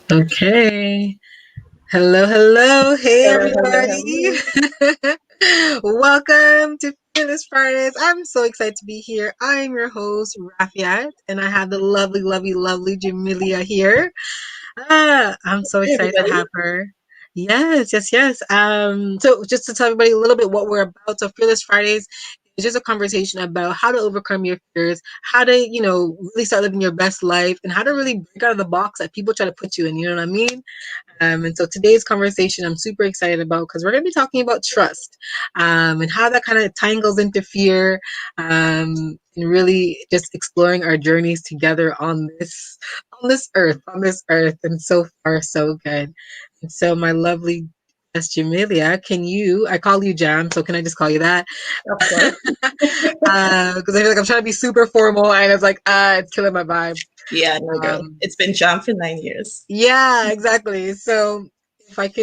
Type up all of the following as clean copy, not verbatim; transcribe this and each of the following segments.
Okay. Hello, hello. Hey, Hello, hello, everybody. hello. Welcome to Fearless Fridays. I'm so excited to be here. I'm your host, Rafiat, and I have the lovely, lovely, lovely Jamelia here. I'm so Hey, excited to everybody. have her. Yes, yes, yes. So just to tell everybody a little bit what we're about. So Fearless Fridays is just a conversation about how to overcome your fears, how to, really start living your best life, and how to really break out of the box that people try to put you in. You know what I mean? And so today's conversation I'm super excited about because we're going to be talking about trust and how that kind of tangles into fear and really just exploring our journeys together on this earth. And so far, so good. And so my lovely guest Jamelia, I call you Jam, so can I just call you that? Of course. Because I feel like I'm trying to be super formal and it's like, it's killing my vibe. Yeah, no, girl. Um, It's been jam for 9 years. Yeah, exactly. So if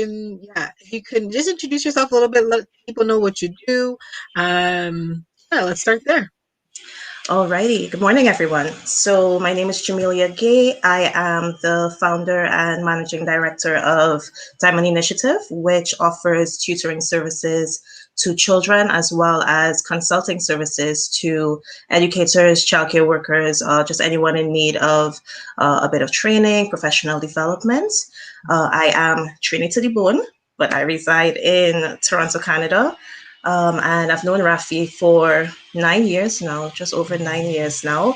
you can just introduce yourself a little bit, let people know what you do. Yeah, let's start there. Alrighty. Good morning, everyone. So, my name is Jamelia Gay. I am the founder and managing director of Diamond Initiative, which offers tutoring services to children as well as consulting services to educators, childcare workers, just anyone in need of a bit of training, professional development. I am Trinity to the bone, but I reside in Toronto, Canada. And I've known Rafi for 9 years now, just over 9 years now.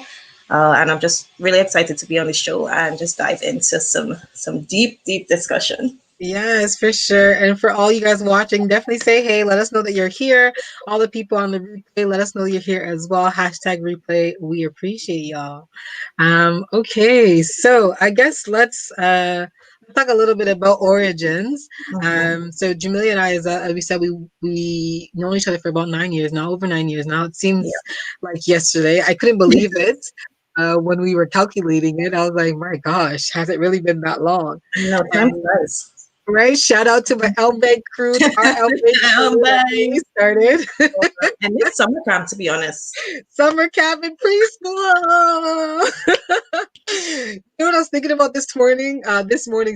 And I'm just really excited to be on the show and just dive into some deep, deep discussion. Yes, for sure. And for all you guys watching, definitely say hey. Let us know that you're here. All the people on the replay, let us know you're here as well. Hashtag replay. We appreciate y'all. Okay, so I guess let's talk a little bit about origins. Mhm. So Jamelia and I, as we said, we know each other for about 9 years now, over 9 years now. It seems Yeah. like yesterday. I couldn't believe it when we were calculating it. I was like, my gosh, has it really been that long? No, time flies. Right? Shout out to my LBEG crew, to our LBEG crew that Bye. we started. And it's summer camp, to be honest. Summer camp in preschool. You know what I was thinking about this morning?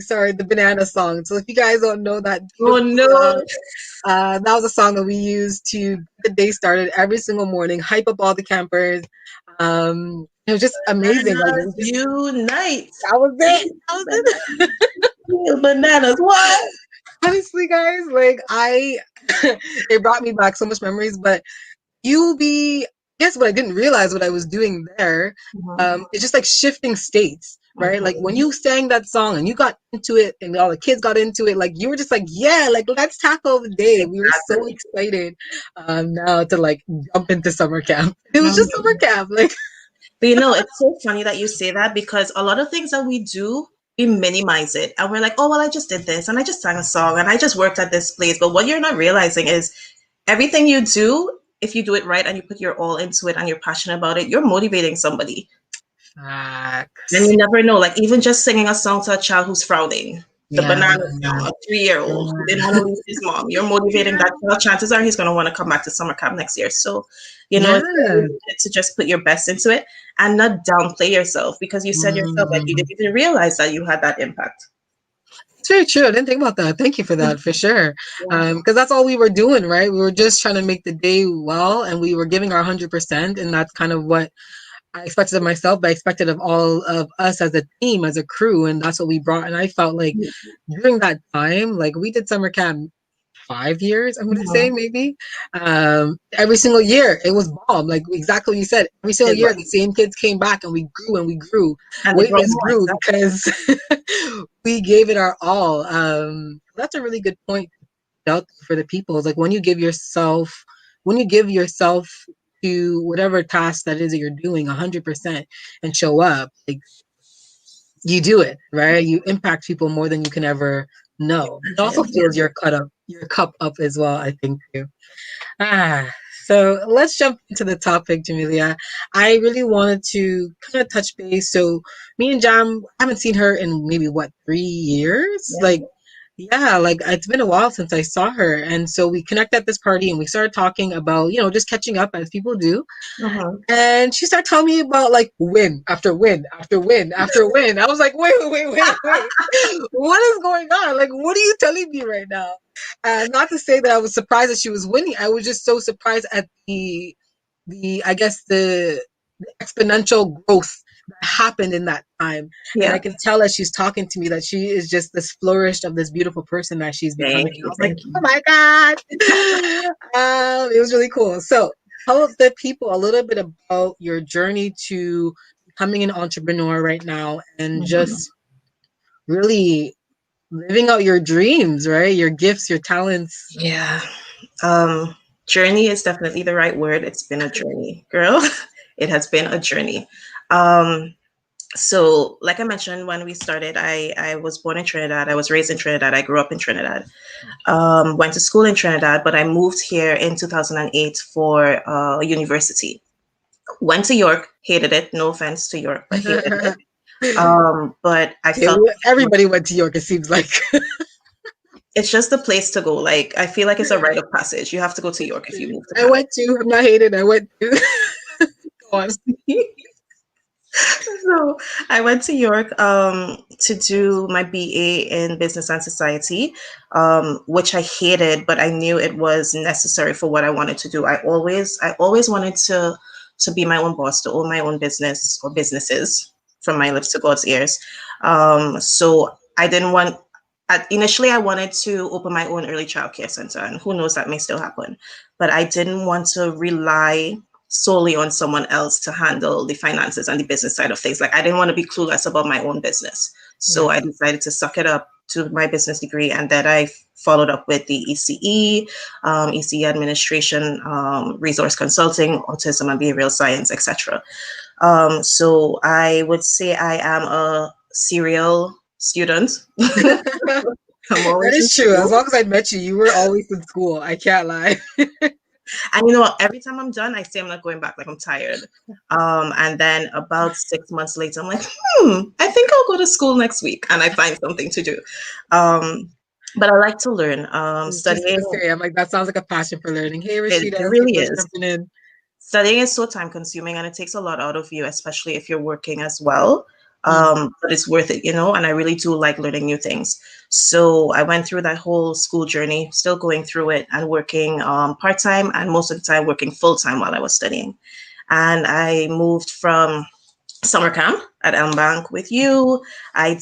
Sorry, the banana song. So if you guys don't know that Oh beautiful no. song, that was a song that we used to get the day started every single morning, hype up all the campers. It was just amazing. Like we Bananas just unite. that was it. That was it. Bananas. What? Honestly, guys, like I, it brought me back so much memories. But you'll be guess what I didn't realize what I was doing there. Mhm. It's just like shifting states, right? Like when Mhm. you sang that song and you got into it and all the kids got into it, like you were just like, yeah, like let's tackle the day. We were so Exactly. excited now to like jump into summer camp. It was just summer Mhm. camp. Like But it's so funny that you say that because a lot of things that we do, we minimize it. And we're like, oh, well, I just did this and I just sang a song and I just worked at this place. But what you're not realizing is everything you do, if you do it right and you put your all into it and you're passionate about it, you're motivating somebody. And facts. you never know, like even just singing a song to a child who's frowning, the Yeah. banana song, a 3-year-old who didn't want to leave his mom, you're motivating Yeah. that child. Chances are he's going to want to come back to summer camp next year. So, it's Yeah. always good to just put your best into it and not downplay yourself because you said yourself, like you Mm. didn't even realize that you had that impact. It's very true. I didn't think about that. Thank you for that, for sure. Yeah. Because that's all we were doing, right? We were just trying to make the day well, and we were giving our 100%, and that's kind of what I expected of myself, but I expected of all of us as a team, as a crew, and that's what we brought. And I felt like during that time, like we did summer camp 5 years, I'm gonna say Mhm. maybe. Every single year it was bomb, like exactly what you said. Every single It year the was. same kids came back and we grew. And they brought Waitlist more, grew exactly. because we gave it our all. That's a really good point out for the people. It's like when you give yourself to whatever task that is that you're doing 100% and show up, like you do it, right? You impact people more than you can ever know. It also fills your cup up as well, I think too. Ah, so let's jump into the topic, Jamelia. I really wanted to kind of touch base. So me and Jam, I haven't seen her in maybe what, 3 years? Yeah. Like, yeah, like it's been a while since I saw her. And so we connected at this party and we started talking about, just catching up as people do. Mm-hmm. And she started telling me about like win after win after win after win. I was like, wait. What is going on? Like, what are you telling me right now? Not to say that I was surprised that she was winning. I was just so surprised at I guess the exponential growth that happened in that time. And I Yeah. can tell as she's talking to me that she is just this flourish of this beautiful person that she's becoming. Thank I you. was like, Thank oh you. my God. It was really cool. So tell the people a little bit about your journey to becoming an entrepreneur right now and Mhm. just really living out your dreams, right? Your gifts, your talents. Yeah. Um, Journey is definitely the right word. It's been a journey, girl. It has been a journey. Um, so, like I mentioned, when we started, I was born in Trinidad. I was raised in Trinidad. I grew up in Trinidad. Went to school in Trinidad, but I moved here in 2008 for university. Went to York, hated it. No offense to York, but hated it. But I Yeah, felt everybody went to York, it seems like. it's just the place to go. Like I feel like it's a rite of passage. You have to go to York if you move to I went to, I'm not hating, I went to. Go on. Canada. So I went to York to do my BA in business and society, which I hated, but I knew it was necessary for what I wanted to do. I always wanted to be my own boss, to own my own business or businesses, from my lips to God's ears. So I didn't want. Initially, I wanted to open my own early childcare center, and who knows, that may still happen. But I didn't want to rely solely on someone else to handle the finances and the business side of things. Like I didn't want to be clueless about my own business. So Yeah. I decided to suck it up to my business degree, and then I followed up with the ECE administration, resource consulting, autism and behavioral science, etc. So I would say I am a serial student. I'm That always in is true. As school. long as I met you, you were always in school. I can't lie. And you know what? Every time I'm done, I say I'm not going back. Like I'm tired. And then about 6 months later, I'm like, I think I'll go to school next week, and I find something to do. Um, but I like to learn. I was just Studying, gonna say, I'm like, that sounds like a passion for learning. Hey, it Rashida, thank you really for is. jumping in. Studying is so time consuming, and it takes a lot out of you, especially if you're working as well. Mm. But it's worth it, and I really do like learning new things. So I went through that whole school journey, still going through it and working part time, and most of the time working full time while I was studying. And I moved from summer camp at Elm Bank with you. I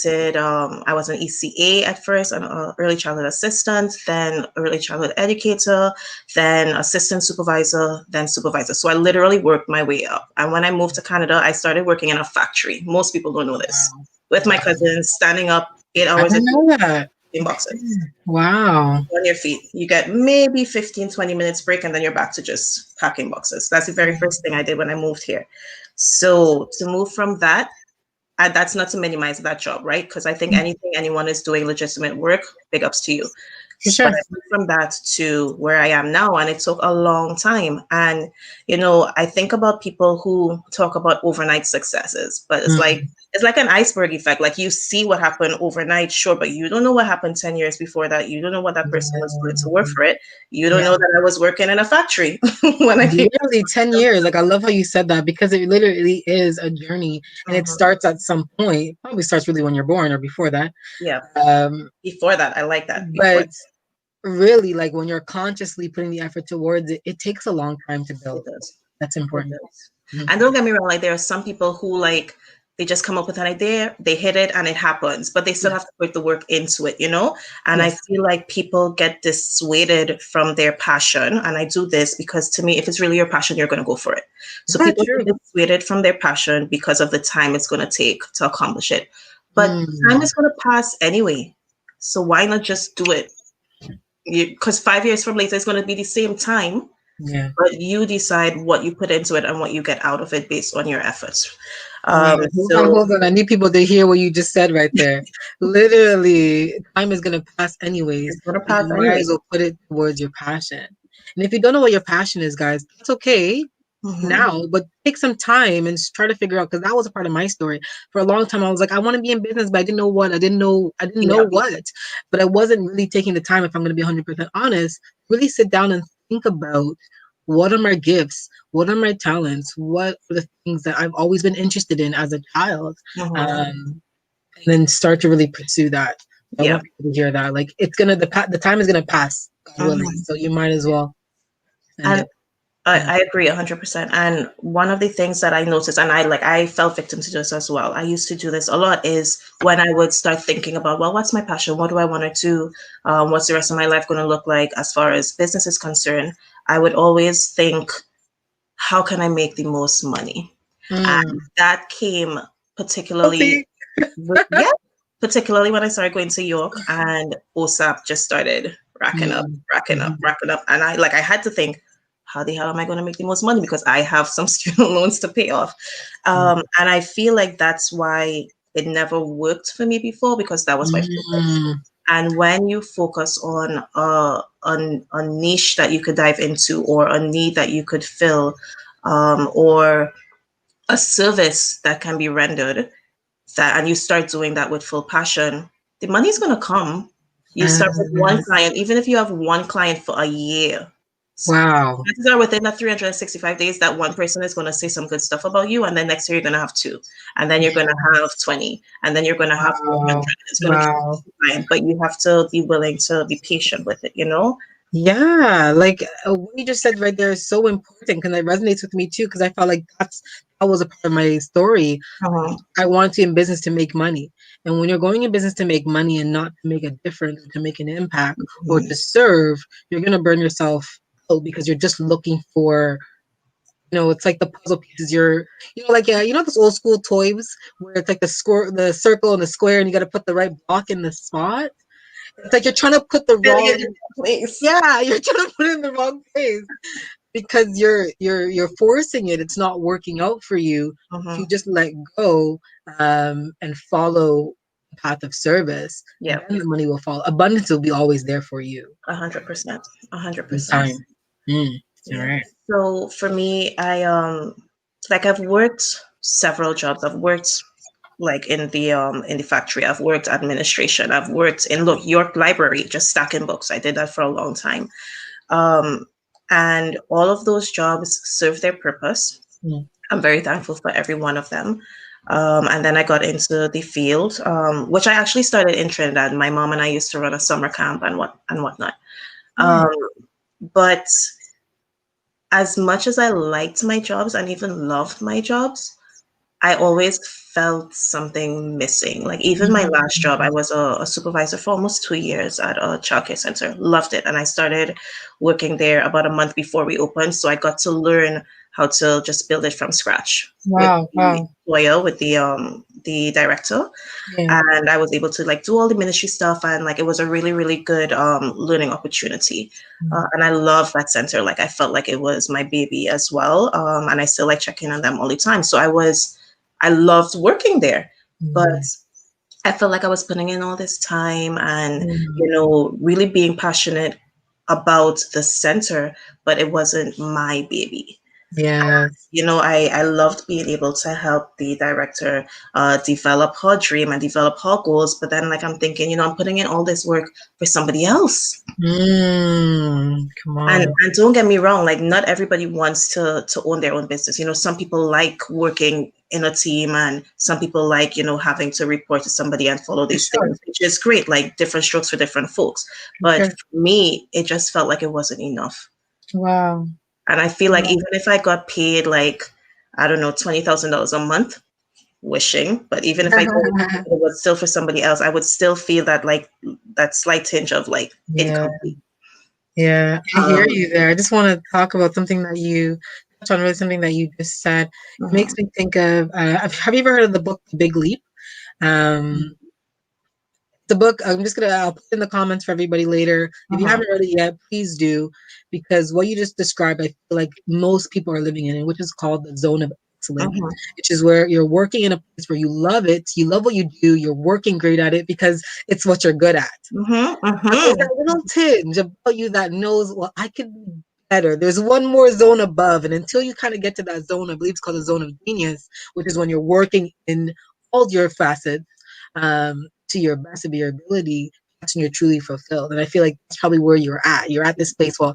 was an ECA at first, an early childhood assistant, then early childhood educator, then assistant supervisor, then supervisor. So I literally worked my way up. And when I moved to Canada, I started working in a factory. Most people don't know this. Wow. With my Wow. cousins, standing up eight I hours a didn't day know that. in Okay. boxes Wow. on your feet. You get maybe 15, 20 minutes break, and then you're back to just packing boxes. That's the very first thing I did when I moved here. So to move from that, that's not to minimize that job, right? Because I think anything anyone is doing legitimate work, big ups to you. For But sure. I went from that to where I am now, and it took a long time. And I think about people who talk about overnight successes, but Mm. it's like an iceberg effect. Like you see what happened overnight, sure, but you don't know what happened 10 years before that. You don't know what that person was doing to work for it. You don't Yeah. know that I was working in a factory when I came. Literally 10 years. Like, I love how you said that because it literally is a journey and it Mhm. starts at some point. It probably starts really when you're born or before that. Yeah, Um, before that, I like that. Before but really, like, when you're consciously putting the effort towards it, it takes a long time to it build. does. That's It important. does. Mhm. And don't get me wrong, like there are some people who they just come up with an idea, they hit it and it happens, but they still Yeah. have to put the work into it. And I Yes. feel like people get dissuaded from their passion. And I do this because to me, if it's really your passion, you're going to go for it. So Yeah, people true. get dissuaded from their passion because of the time it's going to take to accomplish it. But time Mm. is going to pass anyway. So why not just do it? Because 5 years from later, it's going to be the same time, Yeah. but you decide what you put into it and what you get out of it based on your efforts. Wait, hold on, So hold on. I need people to hear what you just said right there. Literally, time is gonna pass anyways, it's gonna and pass you might anyway. as well put it towards your passion. And if you don't know what your passion is, guys, that's okay. Mm-hmm. now, but take some time and try to figure out, because that was a part of my story. For a long time, I was like, I want to be in business, but I didn't know what. I didn't know Yeah. what. But I wasn't really taking the time, if I'm going to be 100% honest, really sit down and think about what are my gifts, what are my talents, what are the things that I've always been interested in as a child, Mm-hmm. and then start to really pursue that. I Yeah. want people to hear that. Like, the time is gonna pass, God willing. Mm-hmm. So you might as well spend And it. I agree 100%. And one of the things that I noticed, and I fell victim to this as well. I used to do this a lot is when I would start thinking about, well, what's my passion? What do I want to do? What's the rest of my life going to look like as far as business is concerned? I would always think, how can I make the most money? And Mm. that came particularly Healthy. yeah, particularly when I started going to York and OSAP just started racking up, Mm. racking up, Mhm. racking up. And I had to think, how the hell am I going to make the most money? Because I have some student loans to pay off. And I feel like that's why it never worked for me before because that was my focus. Mm. And when you focus on a niche that you could dive into or a need that you could fill, or a service that can be rendered, that and you start doing that with full passion, the money's going to come. You start with one Yes. client, even if you have one client for a year. Wow. Chances are within that 365 days, that one person is going to say some good stuff about you. And then next year, you're going to have two. And then you're going to have 20. And then you're going to have 400. Wow. It's going to keep Wow. going. But you have to be willing to be patient with it, you know? Yeah, like what you just said right there is so important because it resonates with me too. Because I felt like that was a part of my story. Uh-huh. I want to in business to make money, and when you're going in business to make money and not to make a difference, or to make an impact, or Mhm. to serve, you're gonna burn yourself out because you're just looking for. It's like the puzzle pieces. Like those old school toys where it's like the circle and the square, and you got to put the right block in the spot. It's like you're trying to put the Getting it wrong. in place. Yeah, you're trying to put it in the wrong place because you're forcing it. It's not working out for you. If Uh-huh. you just let go, and follow the path of service, Yeah, then the money will follow. Abundance will be always there for you 100%. A hundred in percent. time. Mm, all Yeah. right. So for me, I've worked several jobs. I've worked like in the factory. I've worked administration. I've worked in York Library, just stacking books. I did that for a long time. Um, and all of those jobs serve their purpose. Mm, I'm very thankful for every one of them. And then I got into the field, which I actually started in Trinidad. My mom and I used to run a summer camp and whatnot. mm, Um, but as much as I liked my jobs and even loved my jobs, I always felt something missing. Like even my last job, I mm, was a supervisor for almost 2 years at a childcare center. Loved it, and I started working there about a month before we opened. So I got to learn how to just build it from scratch with wow. the Wow. lawyer, with the director, Yeah. and I was able to like do all the ministry stuff, and like it was a really really good learning opportunity. Mm, And I love that center. Like I felt like it was my baby as well, and I still like checking on them all the time. So I loved working there, but mm, I felt like I was putting in all this time and mm. really being passionate about the center, but it wasn't my baby. Yes. I loved being able to help the director develop her dream and develop her goals. But then, like, I'm thinking, I'm putting in all this work for somebody else. Come And on. and don't get me wrong, like not everybody wants to own their own business. Some people like working in a team, and some people like having to report to somebody and follow For these sure. things, which is great. Like different strokes for different folks. For But sure. for me, it just felt like it wasn't enough. Wow. And I feel like even if I got paid like, I don't know, $20,000 a month, wishing, but even if I did, it was still for somebody else, I would still feel that like that slight tinge of like Yeah. incomplete. Yeah, I hear Um, you there. I just want to talk about something that you touched on, really something that you just said. It makes mhm, me think of, have you ever heard of the book The Big Leap? Um, the book, I'll put it in the comments for everybody later. If you mhm, haven't read it yet, please do, because what you just described, I feel like most people are living in it, which is called the zone of excellence, mhm, which is where you're working in a place where you love it, you love what you do, you're working great at it because it's what you're good at. mhm, But there's mhm. that little tinge about you that knows, well, I could be better. There's one more zone above, and until you kind of get to that zone, I believe it's called the zone of genius, which is when you're working in all your facets to your best of your ability. That's when you're truly fulfilled. And I feel like that's probably where you're at. You're at this place. Well,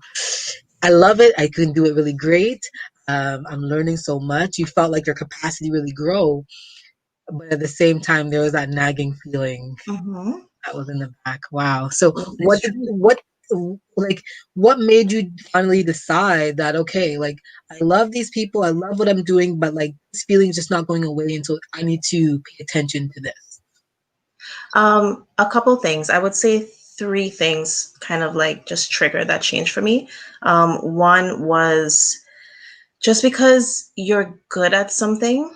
I love it. I can do it really great. I'm learning so much. You felt like your capacity really grow, but at the same time, there was that nagging feeling Mm-hmm. that was in the back. Wow. So It's true. like what made you finally decide that okay, like I love these people, I love what I'm doing, but like this feeling is just not going away until I need to pay attention to this. A couple things. I would say three things kind of like just trigger that change for me. One was just because you're good at something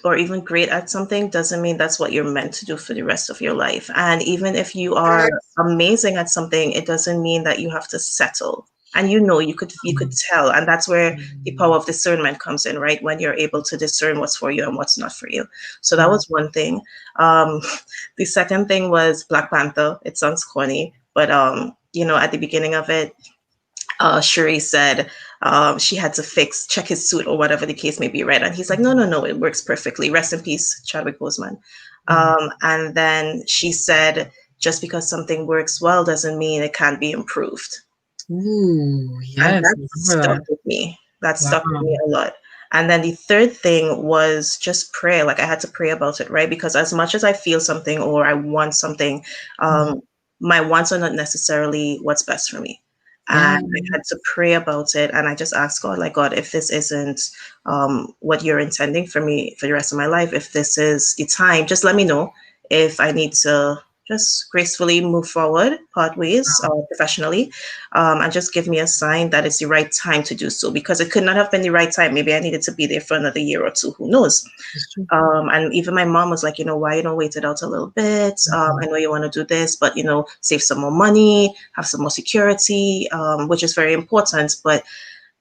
or even great at something doesn't mean that's what you're meant to do for the rest of your life. And even if you are amazing at something, it doesn't mean that you have to settle. And you could tell, and that's where the power Mm, of discernment comes in, right? When you're able to discern what's for you and what's not for you. So that wow. was one thing. Um, the second thing was Black Panther. It sounds corny, but at the beginning of it, Shuri said she had to check his suit or whatever the case may be, right? And he's like, no, no, no, it works perfectly. Rest in peace, Chadwick Boseman. Mm. And then she said, just because something works well doesn't mean it can't be improved. Ooh, And yes, that I remember stuck that. with me. That Wow. stuck with me a lot. And then the third thing was just prayer. Like I had to pray about it, right? Because as much as I feel something or I want something, Mm. um, my wants are not necessarily what's best for me. And Yeah. I had to pray about it. And I just asked God, like, God, if this isn't what you're intending for me for the rest of my life, if this is the time, just let me know if I need to just gracefully move forward, part ways professionally, and just give me a sign that it's the right time to do so because it could not have been the right time. Maybe I needed to be there for another year or two. Who knows? It's true. And even my mom was like, why you don't wait it out a little bit? I Mhm. know you want to do this, but save some more money, have some more security, which is very important. But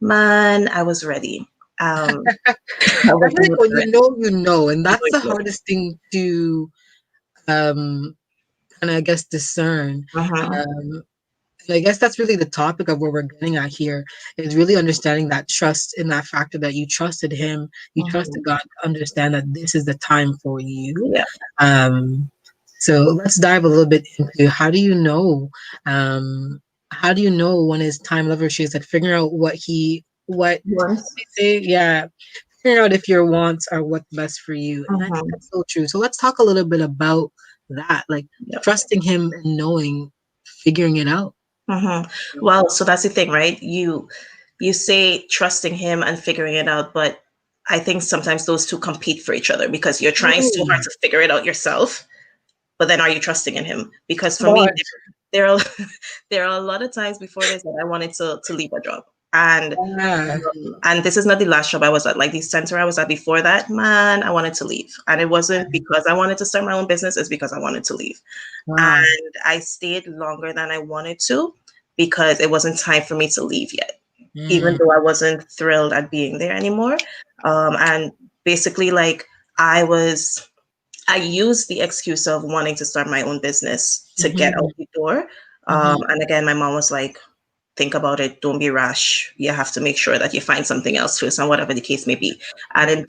man, I was ready. I I was feel like more when ready. you know, and that's the hardest thing to um kind of I guess discern. Mhm, Um And I guess that's really the topic of where we're getting at here is really understanding that trust in that factor that you trusted him, you mhm. trusted God to understand that this is the time for you. Yeah. Um, so let's dive a little bit into um, how do you know when it's time, love or she said, figuring out what Once. they say, yeah, figuring out if your wants are what's best for you. And I think Mhm. that's so true. So let's talk a little bit about that, like Yep. trusting him and knowing, figuring it out. Mhm. Well, so that's the thing, right? You say trusting him and figuring it out, but I think sometimes those two compete for each other because you're trying so hard Ooh, to figure it out yourself, but then are you trusting in him? Because for me, God. there are there are a lot of times before this that I wanted to leave a job, and Yeah. and this is not the last job I was at. Like the center I was at before that, man, I wanted to leave, and it wasn't because I wanted to start my own business. It's because I wanted to leave. Wow. And I stayed longer than I wanted to because it wasn't time for me to leave yet, even Mm, though I wasn't thrilled at being there anymore. And basically, like, I was, I used the excuse of wanting to start my own business to get mhm, out the door. mhm. And again, my mom was like, think about it, don't be rash. You have to make sure that you find something else first, and whatever the case may be. And at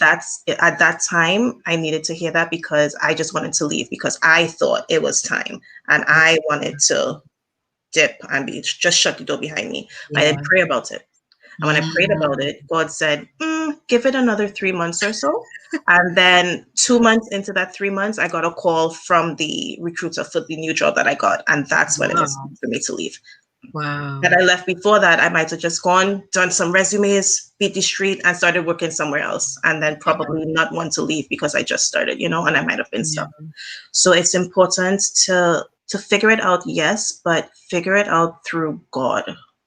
that time, I needed to hear that because I just wanted to leave because I thought it was time and I wanted to dip and be just shut the door behind me. I didn't Yeah. pray about it. And when I prayed about Mm, it, God said, give it another 3 months or so. And then 2 months into that 3 months, I got a call from the recruiter for the new job that I got. And that's when it was wow. time for me to leave. Had Wow. I left before that, I might have just gone, done some resumes, beat the street, and started working somewhere else. And then probably not want to leave because I just started, and I might have been stuck. Yeah. So it's important to figure it out, yes, but figure it out through God.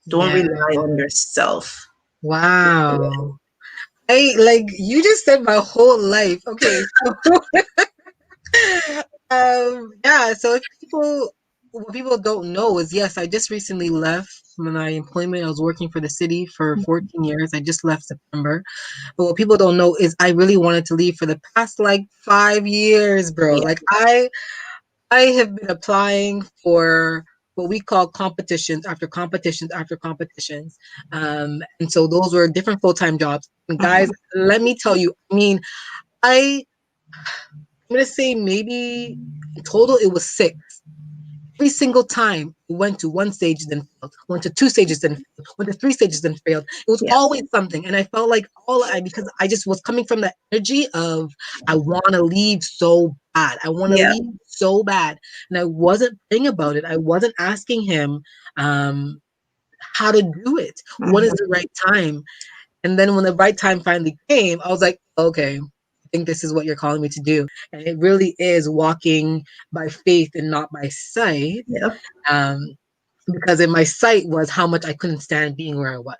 Don't Yeah. rely on yourself. Wow. I like you just said my whole life. Okay, so yeah, so if people what people don't know is yes, I just recently left my employment. I was working for the city for 14 years. I just left September. But what people don't know is I really wanted to leave for the past like 5 years, bro. Yeah. Like I have been applying for what we call competitions after competitions after competitions. And so those were different full-time jobs. And guys, Mhm. let me tell you, I mean, I'm gonna say maybe in total it was six. Every single time we went to one stage, then failed, went to two stages, then failed, went to three stages, then failed. It was Yeah. always something. And I felt like because I just was coming from the energy of I want to leave so bad. I want to Yeah. leave so bad. And I wasn't praying about it. I wasn't asking him um, how to do it. What is Mhm. the right time? And then when the right time finally came, I was like, okay, I think this is what you're calling me to do. And it really is walking by faith and not by sight. Yep. Um, because in my sight was how much I couldn't stand being where I was.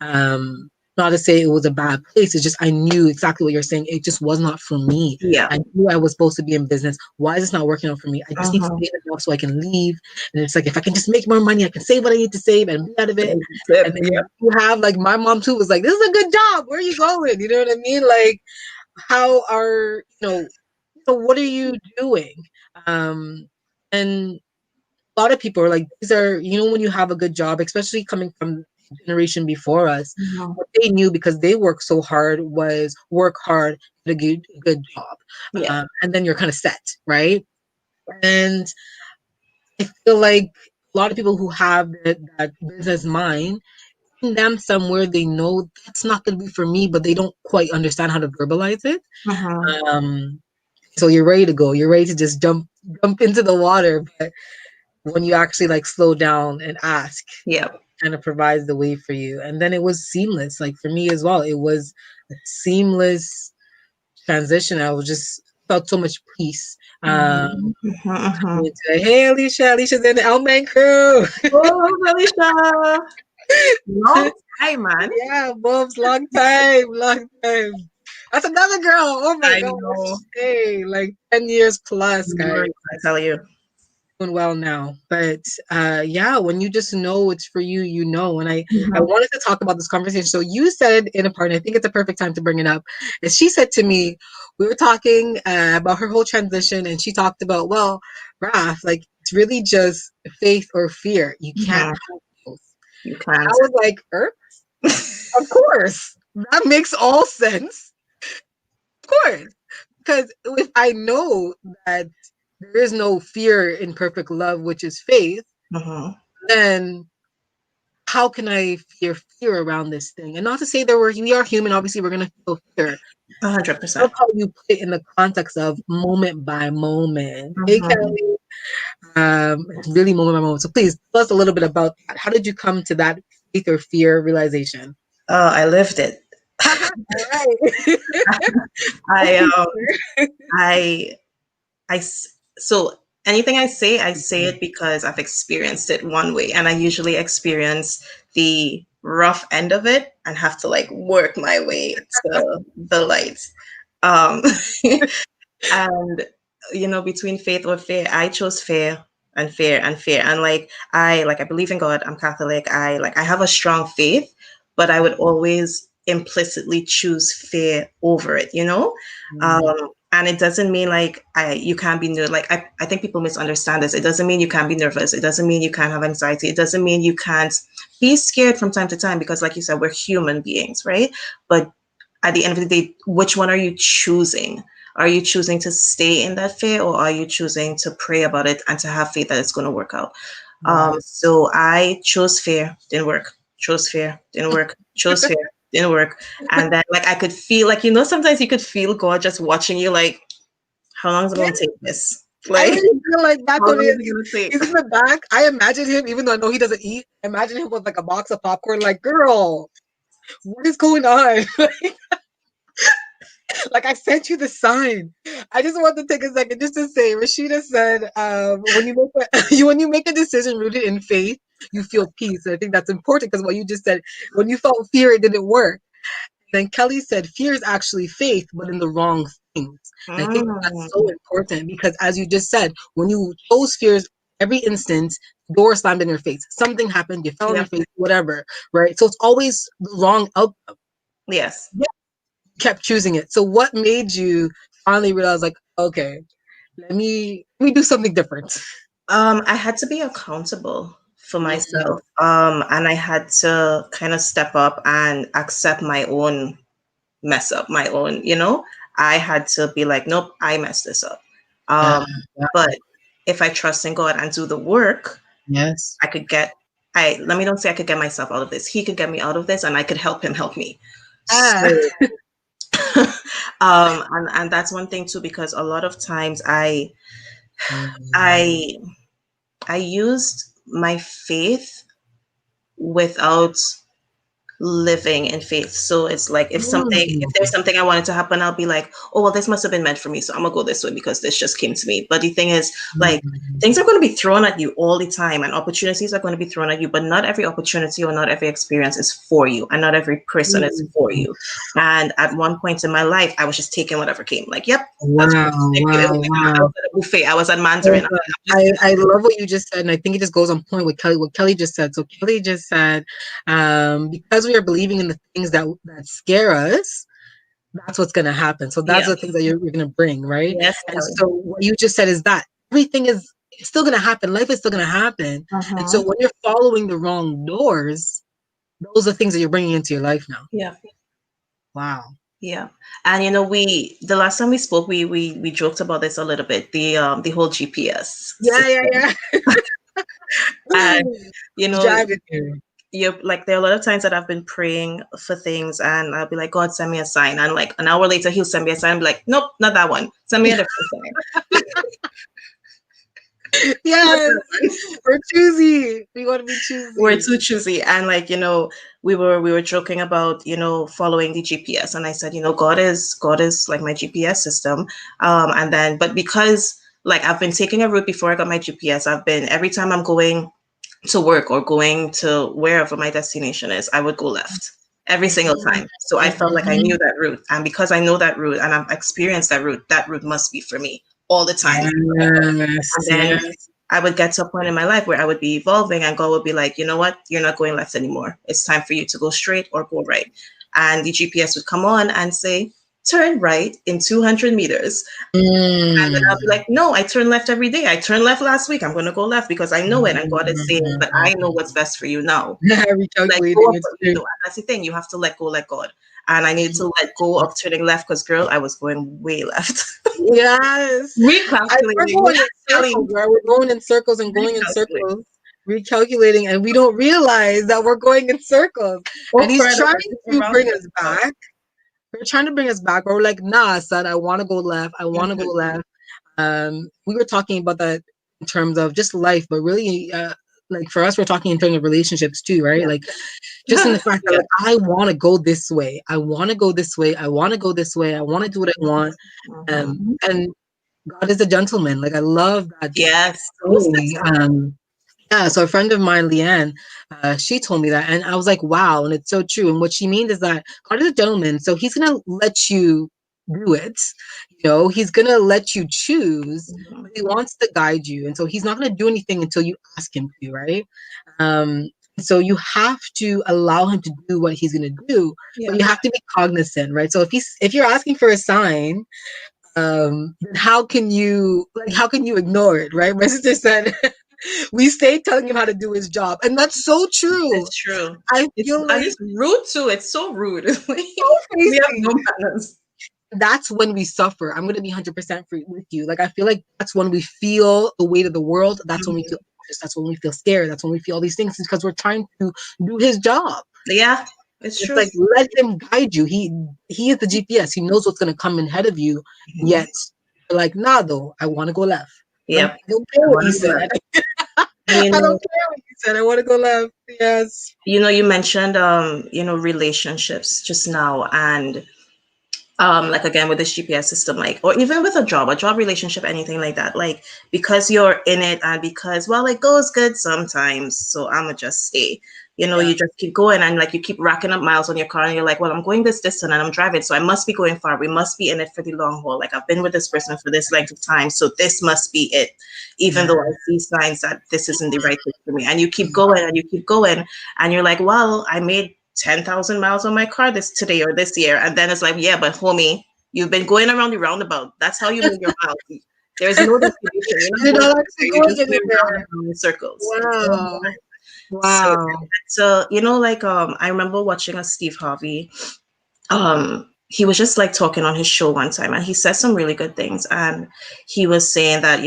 Um, Not to say it was a bad place. It's just I knew exactly what you're saying. It just was not for me. Yeah. I knew I was supposed to be in business. Why is this not working out for me? I just need to Mhm. save enough so I can leave. And it's like if I can just make more money, I can save what I need to save and be out of it. Tip. And Yeah. then you have like my mom too was like, "This is a good job. Where are you going?" You know what I mean? Like, how are so what are you doing? Um, and a lot of people are like, these are, when you have a good job, especially coming from the generation before us, Mhm. what they knew because they worked so hard was work hard, get a good job. Yeah. And then you're kind of set, right? And I feel like a lot of people who have that business mind, in them somewhere, they know that's not going to be for me, but they don't quite understand how to verbalize it. Mhm. Um, so you're ready to go. You're ready to just jump into the water. But when you actually like slow down and ask, Yep. kind of provides the way for you. And then it was seamless. Like for me as well, it was a seamless transition. I was just felt so much peace. Mhm. Mhm. Mhm. Hey Alicia's in the Outman crew. Oh, Alicia. Long time, man. Yeah, Bob's long time, long time. That's another girl. Oh my I gosh. know. Hey, like 10 years plus, guys. I tell you. Doing well now. But yeah, when you just know it's for you, you know. And I Mhm. wanted to talk about this conversation. So you said in a part, and I think it's a perfect time to bring it up. And she said to me, we were talking about her whole transition, and she talked about, well, Raf, like it's really just faith or fear. You can't Mhm. have both. You And I can't. was like, of course. That makes all sense. Of course. Because if I know that there is no fear in perfect love, which is faith, Mhm. then how can I fear around this thing? And not to say that we are human, obviously we're gonna feel fear. 100%. Love how you put it in the context of moment by moment. Hey Mhm. Kelly, it's really moment by moment. So please tell us a little bit about that. How did you come to that faith or fear realization? Oh, I lived it. All right. I I so anything I say it because I've experienced it one way, and I usually experience the rough end of it and have to like work my way to the light. Um, and between faith or fear, I chose fear and fear and fear. And I believe in God. I'm Catholic. I have a strong faith, but I would always implicitly choose fear over it. Mm, And it doesn't mean like you can't be like I think people misunderstand this. It doesn't mean you can't be nervous. It doesn't mean you can't have anxiety. It doesn't mean you can't be scared from time to time because, like you said, we're human beings, right? But at the end of the day, which one are you choosing? Are you choosing to stay in that fear, or are you choosing to pray about it and to have faith that it's going to work out? right. So I chose fear, didn't work. Chose fear, didn't work. Chose fear, didn't work. And then like I could feel like sometimes you could feel God just watching you like, how long is it going to take this? I Like, really feel like that's how what it long is. is it going to take? He's in the back. I imagine him, even though I know he doesn't eat. I imagine him with like a box of popcorn. Like, girl, what is going on? Like I sent you the sign. I just want to take a second just to say, Rashida said, when you make when you make a decision rooted in faith, you feel peace. And I think that's important because what you just said, when you felt fear, it didn't work. Then Kelly said, fear is actually faith, but in the wrong things. And I think that's so Mm, important because, as you just said, when you chose fears, every instance, door slammed in your face. Something happened, you fell on your yep. face, whatever, right? So it's always the wrong outcome. Yes. Yeah, you kept choosing it. So what made you finally realize, like, okay, let me do something different? I had to be accountable for Mm, myself. And I had to kind of step up and accept my own mess up, my own, I had to be like, nope, I messed this up. yeah, Um, yeah, but if I trust in God and do the work, yes. I could get, let me don't say I could get myself out of this. He could get me out of this and I could help him help me. Ah. So, and that's one thing too, because a lot of times Mm, I, I used my faith without living in faith. So it's like if there's mm, something I wanted to happen, I'll be like, oh well, this must have been meant for me. So I'm gonna go this way because this just came to me. But the thing is, like, mm, things are going to be thrown at you all the time and opportunities are going to be thrown at you, but not every opportunity or not every experience is for you and not every person is for mm. you. And at one point in my life, I was just taking whatever came. Like, yep, that's Wow, thank you. It was wow, like I wow. was at a buffet. I was at Oh, Mandarin. I'm God. just I love what you just said, and I think it just goes on point with Kelly. What Kelly just said. So Kelly just said, because we are believing in the things that scare us, that's what's going to happen. So that's yeah. the things that you're going to bring, right? Yes, And Kelly. so what you just said is that everything is it's still going to happen. Life is still going to happen. And so Uh-huh. when you're following the wrong doors, those are things that you're bringing into your life now. Yeah. Wow. Yeah, and we the last time we spoke, we joked about this a little bit, the whole GPS Yeah, system, yeah, yeah. and you know Dragging you. you're like there are a lot of times that I've been praying for things, and I'll be like, God, send me a sign, and like an hour later He'll send me a sign, I'm like, nope, not that one, send me a different sign. Not Yes, that one. we're choosy. We want to be We're choosy. too choosy, and like we were joking about following the GPS, and I said God is like my GPS system, and then but because like I've been taking a route before I got my GPS, I've been every time I'm going to work or going to wherever my destination is, I would go left every single Mhm, time. So I felt like I mhm. knew that route, and because I know that route and I've experienced that route must be for me all the time. Yes, And then yes. I would get to a point in my life where I would be evolving and God would be like, you know what? You're not going left anymore. It's time for you to go straight or go right. And the GPS would come on and say, turn right in 200 meters. And then I'll be Mm. like, no, I turn left every day. I turned left last week. I'm going to go left because I know it. And God is saying, but I know what's best for you now. Let go Recalculating, of it's what you true. know. And that's the thing. You have to let God. And I needed to let go of turning left because, girl, I was going way left. Yes. We're Recalculating, going in circles, telling, right? We're going in circles and going in recalculating. circles, recalculating, and we don't realize that we're going in circles. Go And he's further, trying go to around bring the us back. They're trying to bring us back, but we're like, nah, son, I want to go left. I want to go left. We were talking about that in terms of just life, but really, like for us, we're talking in terms of relationships too, right? Yeah. Like just in the fact that Yeah. like I want to go this way. I want to go this way. I want to go this way. I want to do what I want. Mhm. And God is a gentleman. Like I love that Yes. Who's saying. this? Yeah, so a friend of mine, Leanne, she told me that, and I was like, "Wow!" And it's so true. And what she means is that God is a gentleman, so He's gonna let you do it. He's gonna let you choose, Mhm. but He wants to guide you, and so He's not gonna do anything until you ask Him to, right? Um, so you have to allow Him to do what He's gonna do, but Yeah. you have to be cognizant, right? So if you're asking for a sign, then how can you ignore it, right? My sister said we stay telling him how to do his job, and that's so true. It's true. I It's feel and like it's rude too. It's so rude. so We have crazy. no manners. That's when we suffer. I'm gonna be 100% with you. Like I feel like that's when we feel the weight of the world. That's when we Mhm. feel anxious. That's when we feel scared. That's when we feel all these things because we're trying to do his job. Yeah, it's It's true. like let him guide you. He is the GPS. He knows what's gonna come in ahead of you. Mhm. Yet you're like, nah, though. I want to go left. Yep. I don't care I what he want to go said. left. And I don't care what he said. I want to go left. Yes. you mentioned relationships just now, and like again with this GPS system, like, or even with a job relationship, anything like that, like, because you're in it and because, well, it goes good sometimes, so I'ma just stay. Yeah. You just keep going and like you keep racking up miles on your car and you're like, well, I'm going this distance and I'm driving, so I must be going far. We must be in it for the long haul. Like, I've been with this person for this length of time, so this must be it, even though I see signs that this isn't the right thing for me. And you keep going and you keep going, and you're like, well, I made 10,000 miles on my car this today or this year. And then it's like, yeah, but homie, you've been going around the roundabout. That's how you made your miles. There's no destination. You're not You're going not anywhere. actually You're going just going round and anywhere. round in circles. Wow. So, Wow. like I remember watching a Steve Harvey. He was just like talking on his show one time, and he said some really good things. And he was saying that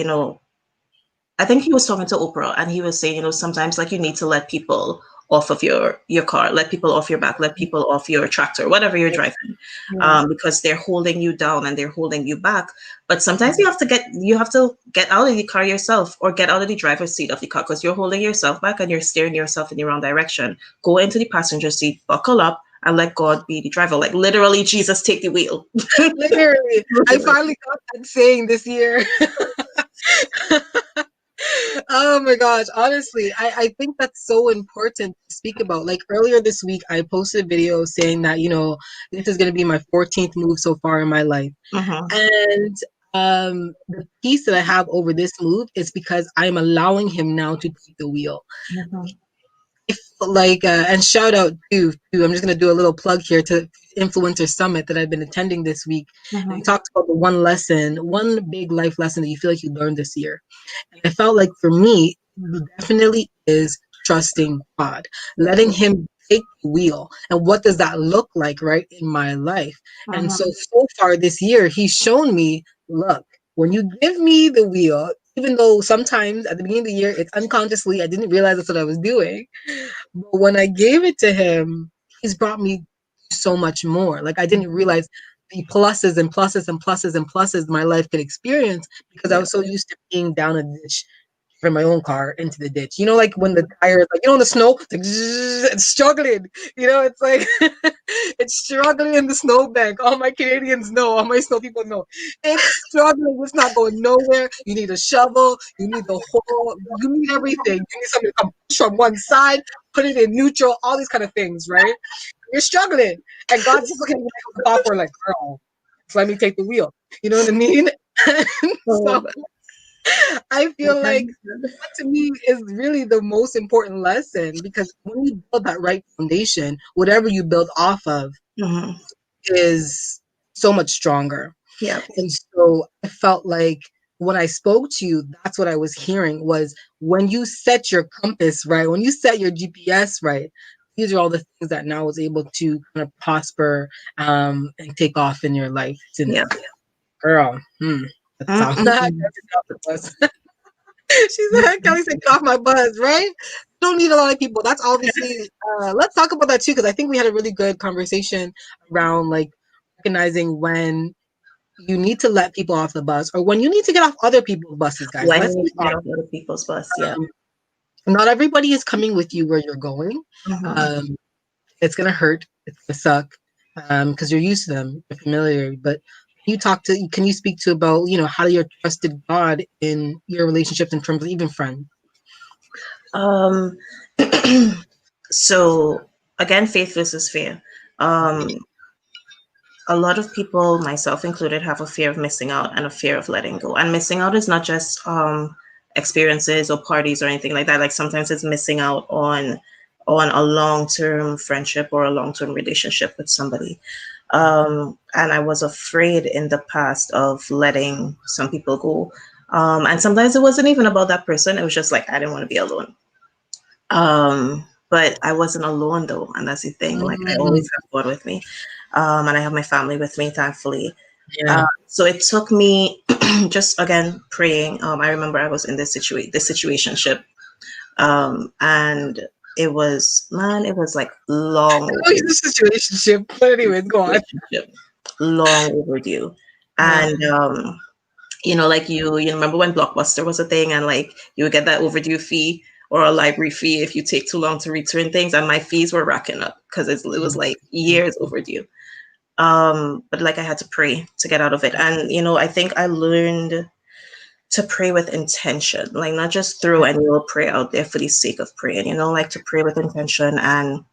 I think he was talking to Oprah, and he was saying, sometimes like you need to let people off of your car, let people off your back, let people off your tractor, whatever you're driving, Yeah. because they're holding you down and they're holding you back. But sometimes you have to get out of the car yourself, or get out of the driver's seat of the car, because you're holding yourself back and you're steering yourself in the wrong direction. Go into the passenger seat, buckle up, and let God be the driver. Like literally, Jesus, take the wheel. Literally, I finally got that saying this year. Oh my gosh, honestly, I think that's so important to speak about. Like earlier this week, I posted a video saying that, this is going to be my 14th move so far in my life. Mhm, And the piece that I have over this move is because I'm allowing him now to take the wheel. mhm, If, like, and shout out to I'm just going to do a little plug here to Influencer Summit that I've been attending this week. And we mhm. talked about the one big life lesson that you feel like you learned this year. And I felt like for me, it definitely is trusting God, letting Him take the wheel. And what does that look like, right, in my life? And so, Mhm. so far this year, He's shown me, look, when you give me the wheel, even though sometimes at the beginning of the year, it's unconsciously, I didn't realize that's what I was doing. But when I gave it to Him, He's brought me so much more. Like I didn't realize the pluses and pluses and pluses and pluses my life could experience because I Yeah. was so used to being down a ditch from my own car into the ditch. Like when the tire is like, in the snow, it's like it's struggling. It's like it's struggling in the snowbank. All my Canadians know, all my snow people know. It's struggling. It's not going nowhere. You need a shovel. You need the whole. You need everything. You need something to come push from one side, put it in neutral, all these kind of things, right? You're struggling, and God's just looking at you like a software, like, girl, just let me take the wheel. You know what I mean? Oh, So I feel like that to me is really the most important lesson because when you build that right foundation, whatever you build off of mhm. is so much stronger. Yeah. And so I felt like when I spoke to you, that's what I was hearing was when you set your compass right, when you set your GPS right, these are all the things that now was able to kind of prosper and take off in your life. And Yeah. girl, that's all. Mm-mm. She said, Kelly said, get off my buzz, right? Don't need a lot of people. That's obviously, let's talk about that too, because I think we had a really good conversation around like recognizing when you need to let people off the bus or when you need to get off other people's buses, guys. When Let's you be need to get honest. off other people's bus, yeah. Um, Not everybody is coming with you where you're going. Mhm. Um, it's going to hurt. It's going to suck because you're used to them, you're familiar. But can you speak to about, how you trusted God in your relationships in terms of even friends? Um, so again, faith versus fear. Um, a lot of people, myself included, have a fear of missing out and a fear of letting go. And missing out is not just experiences or parties or anything like that. Like sometimes it's missing out on a long-term friendship or a long-term relationship with somebody. And I was afraid in the past of letting some people go. And sometimes it wasn't even about that person. It was just like I didn't want to be alone. But I wasn't alone though, and that's the thing. Like I Mm, always have God with me, and I have my family with me, thankfully. yeah. So it took me just again praying. I remember I was in this situationship, and it was like long I know overdue. he's a situationship, but anyways, go on. Situationship, long overdue, Yeah. and like you remember when Blockbuster was a thing and like you would get that overdue fee or a library fee if you take too long to return things, and my fees were racking up because it was like years overdue. But like I had to pray to get out of it. And I think I learned to pray with intention, like not just throw any old prayer out there for the sake of praying, like to pray with intention and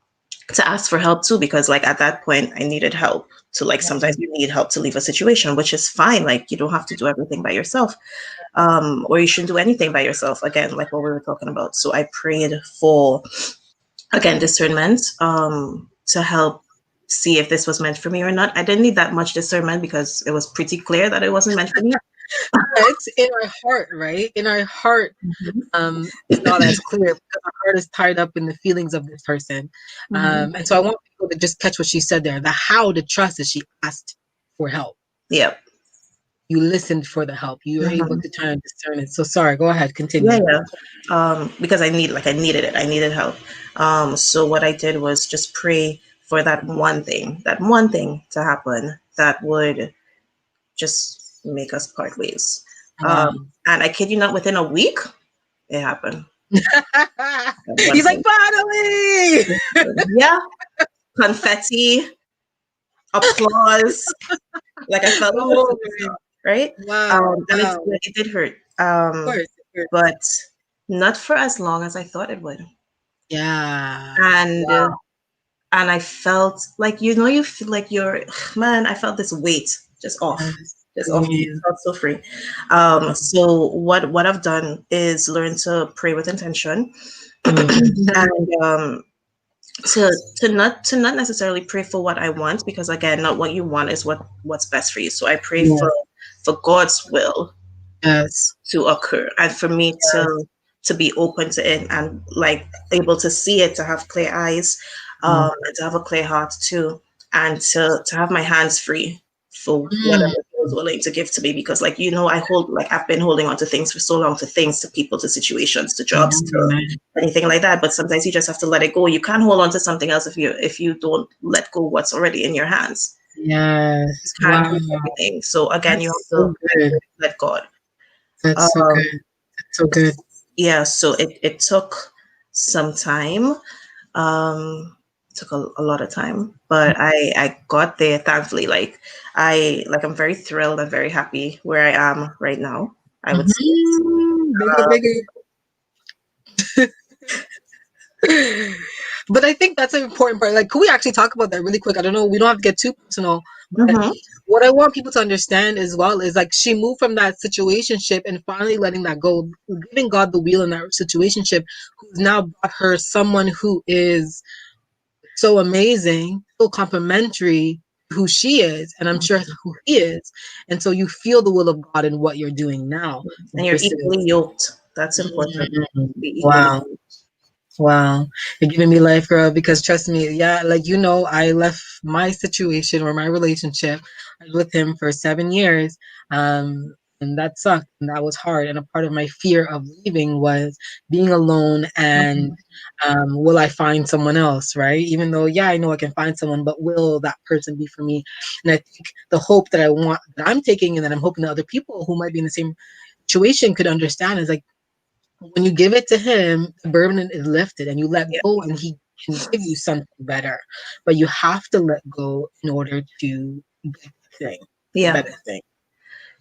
to ask for help too, because like at that point I needed help to, like, sometimes you need help to leave a situation, which is fine. Like you don't have to do everything by yourself, or you shouldn't do anything by yourself, again, like what we were talking about. So I prayed for, again, discernment, to help see if this was meant for me or not. I didn't need that much discernment because it was pretty clear that it wasn't meant for me. But in our heart, right? In our heart, Mhm. it's not as clear because our heart is tied up in the feelings of this person. Mhm. And so I want people to just catch what she said there. The how to trust is she asked for help. Yep. You listened for the help. You were able Mhm. to try and discern it. So sorry, go ahead, Yeah, continue. yeah. Because I needed it. I needed help. So what I did was just pray for that one thing to happen that would just make us part ways. Wow. And I kid you not, within a week, it happened. That one He's like, thing. finally! Yeah, confetti, applause. Like I felt like a Oh, superstar, right? wow, And wow. Of it did hurt, course, of course. but not for as long as I thought it would. Yeah. And Wow. and I felt like you feel like you're man. I felt this weight Yes. just off me. Amen. I felt so free. So what I've done is learn to pray with intention, Mhm. and to not necessarily pray for what I want, because again, not what you want is what's best for you. So I pray Yes. for God's will Yes. to occur, and for me to be open to it, and like able to see it, to have clear eyes, Mm. and to have a clear heart too, and to have my hands free for whatever Mm. he was willing to give to me. Because like I've been holding on to things for so long, to things, to people, to situations, to jobs, to Amen. anything like that. But sometimes you just have to let it go. You can't hold on to something else if you don't let go what's already in your hands. You Yes. can't Wow. hold everything. So again, you have That's to so good. let God. That's so good. Um, That's so good. yeah, so it took some time. Took a lot of time, but I got there thankfully. I'm very thrilled and very happy where I am right now, I would say. Bigger, bigger. But I think that's an important part. Like, could we actually talk about that really quick? I don't know. We don't have to get too personal, but Mm-hmm. what I want people to understand as well is like she moved from that situationship and finally letting that go, giving God the wheel in that situationship, who's now brought her someone who is so amazing, so complimentary to who she is, and I'm sure who he is. And so you feel the will of God in what you're doing now And you're equally versus. yoked. That's important. Mhm. Be equally Wow. yoked. Wow, you're giving me life, girl, because trust me, yeah, like I left my situation or my relationship. I was with him for 7 years. And that sucked and that was hard. And a part of my fear of leaving was being alone and Mhm. will I find someone else, right? Even though, yeah, I know I can find someone, but will that person be for me? And I think the hope that I want that I'm taking and that I'm hoping that other people who might be in the same situation could understand is like when you give it to him, the burden is lifted and you let Yeah. go and he can give you something better. But you have to let go in order to get the thing, the Yeah. better thing.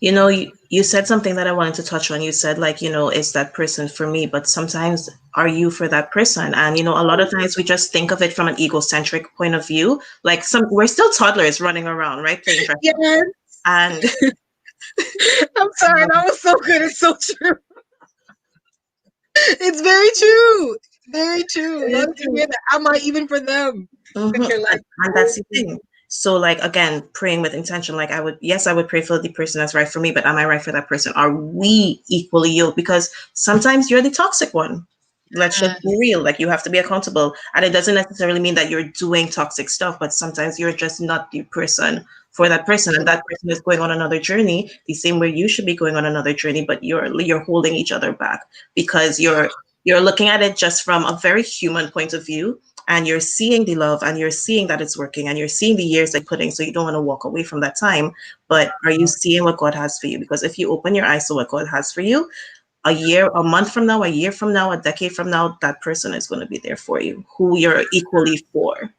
You said something that I wanted to touch on. You said, like, is that person for me? But sometimes, are you for that person? And, a lot of times we just think of it from an egocentric point of view. Like, we're still toddlers running around, right? Playing dress up. Yes. And I'm sorry, um, that was so good. It's so true. It's very true. It's very true. You don't hear that. Am I even for them? mhm. Like you're like, And oh, that's the thing. So, like, again, praying with intention. Like, I would pray for the person that's right for me, but am I right for that person? Are we equally yoked? Because sometimes you're the toxic one. Let's just be yes. real. Like, you have to be accountable. And it doesn't necessarily mean that you're doing toxic stuff, but sometimes you're just not the person for that person. And that person is going on another journey, the same way you should be going on another journey, but you're holding each other back because you're looking at it just from a very human point of view, and you're seeing the love, and you're seeing that it's working, and you're seeing the years they're putting, so you don't want to walk away from that time. But are you seeing what God has for you? Because if you open your eyes to what God has for you, a month from now, a year from now, a decade from now, that person is going to be there for you, who you're equally for.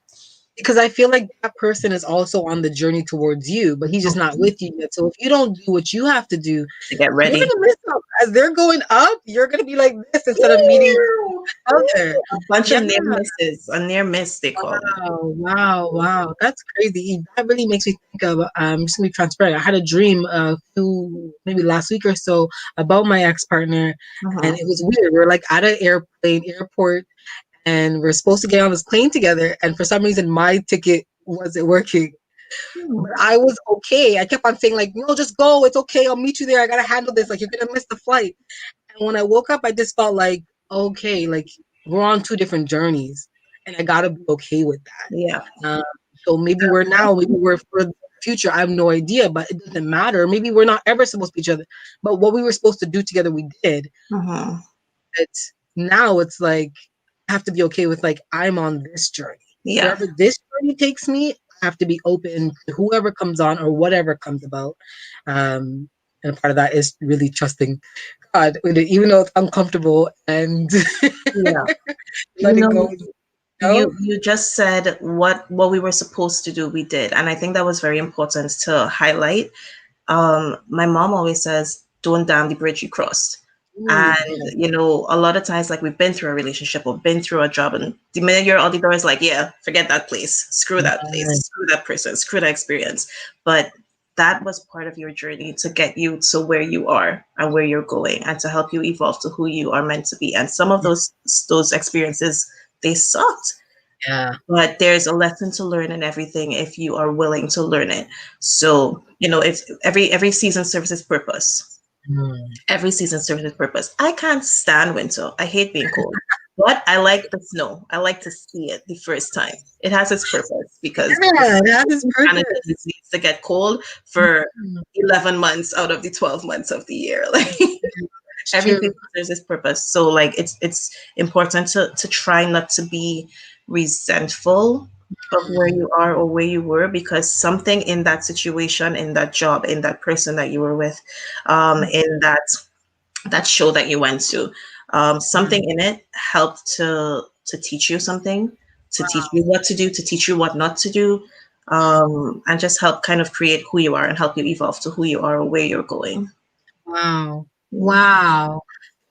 Because I feel like that person is also on the journey towards you, but he's just not with you yet. So if you don't do what you have to do, To get you're ready. gonna miss out. As they're going up, you're gonna be like this instead of meeting Ew. other. A bunch Yeah. of near misses, a near miss they call them. Wow. Wow. Wow. That's crazy. That really makes me think of just to be transparent. I had a dream a few maybe last week or so about my ex partner, and Mhm. it was weird. We are like at an airport, and we're supposed to get on this plane together, and for some reason my ticket wasn't working. Hmm. But I was okay. I kept on saying like, no, just go. It's okay. I'll meet you there. I gotta handle this. Like you're gonna miss the flight. And when I woke up, I just felt like, okay, like we're on two different journeys, and I gotta be okay with Yeah. that. So maybe we're for the future. I have no idea, but it doesn't matter. Maybe we're not ever supposed to be each other, but what we were supposed to do together, we did. Mm-hmm. But now it's like I have to be okay with like I'm on this journey. Yeah. Wherever this journey takes me, I have to be open to whoever comes on or whatever comes about. And part of that is really trusting God, even though it's uncomfortable and Yeah. You letting know, go. You know? you just said what we were supposed to do, we did, and I think that was very important to highlight. My mom always says, "Don't damn the bridge you crossed." And Mm, a lot of times, like we've been through a relationship or been through a job, and the minute you're out the door, is like, yeah, forget that place, screw that place, right. screw that person, screw that experience. But that was part of your journey to get you to where you are and where you're going, and to help you evolve to who you are meant to be. And some of those experiences, they sucked, Yeah. but there's a lesson to learn in everything if you are willing to learn it. So it's every season serves its purpose. Mm. Every season serves its purpose. I can't stand winter. I hate being cold, but I like the snow. I like to see it the first time. It has its purpose because Yeah, it has its Canada purpose. needs to get cold for Mm, 11 months out of the 12 months of the year. Like it's everything true. serves its purpose. So like it's important to try not to be resentful of where Mm, you are or where you were, because something in that situation, in that job, in that person that you were with, in that show that you went to, something mm. in it helped to teach you something, to teach Wow. you what to do, to teach you what not to do, and just help kind of create who you are and help you evolve to who you are or where you're going. Wow. Yeah. Wow.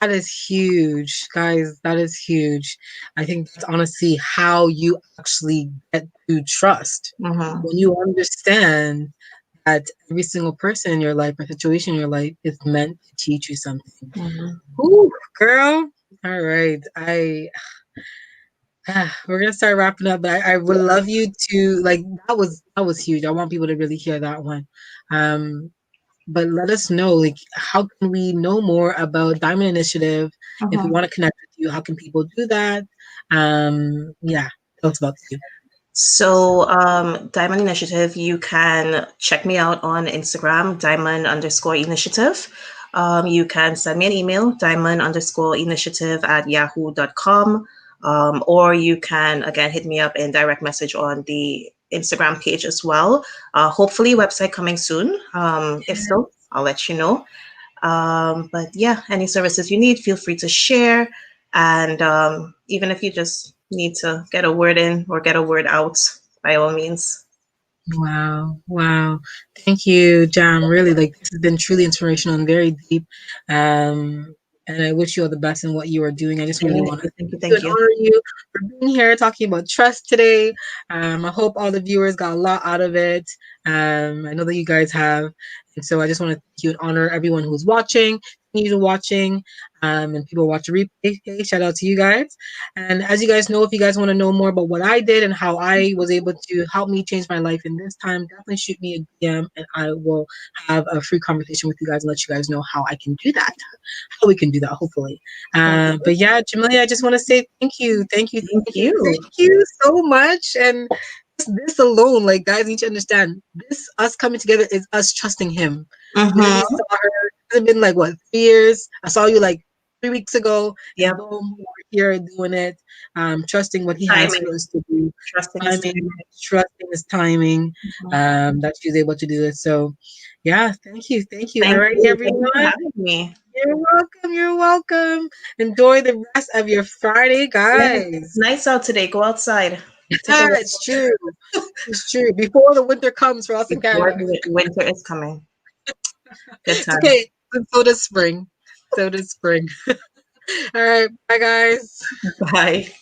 That is huge, guys. That is huge. I think that's honestly how you actually get to trust. Mm-hmm. When you understand that every single person in your life or situation in your life is meant to teach you something. Mm-hmm. Ooh, girl. All right. We're gonna start wrapping up, but I would love you to like that was huge. I want people to really hear that one. Um, but let us know like how can we know more about Diamond Initiative? If we Mm-hmm. want to connect with you, how can people do that? Yeah, tell us about you. So, Diamond Initiative, you can check me out on Instagram, diamond_initiative. You can send me an email, diamond_initiative at yahoo.com. Or you can, again, hit me up in direct message on the Instagram page as well. Hopefully, website coming soon. If so, I'll let you know. But yeah, any services you need, feel free to share. And even if you just need to get a word in or get a word out, by all means. Wow, wow. Thank you, Jam. Really, like this has been truly inspirational and very deep. Um, and I wish you all the best in what you are doing. I just really Thank want to you, thank you, you thank and you. honor you for being here talking about trust today. I hope all the viewers got a lot out of it. I know that you guys have. And so I just want to thank you and honor everyone who's watching, continue to watching, and people watch the replay. Hey, shout out to you guys. And as you guys know, if you guys want to know more about what I did and how I was able to help me change my life in this time, definitely shoot me a DM and I will have a free conversation with you guys and let you guys know how I can do that, how we can do that, hopefully. Thank you. But yeah, Jamelia, I just want to say thank you, thank you, Thank thank you, you. thank you so much. And this alone, like, guys need to understand this us coming together is us trusting him. Literally Mm-hmm. saw her. It's been like what 3 years? I saw you like 3 weeks ago, and Yep. boom, we're here doing it. Trusting what he has Timing. for us to do. Trusting is Timing, timing. trusting his timing. Mhm. That she's able to do it. So, yeah, thank you, thank you. All Thank right, you. Thank you for everyone. having me. You're welcome. You're welcome. Enjoy the rest of your Friday, Yeah. guys. Nice out today. Go outside. Take a Yeah, walk it's true. It's true. Before the winter comes for us in before Canada. the winter is coming. Good It's time. okay. So does spring. So does spring. All right. Bye, guys. Bye.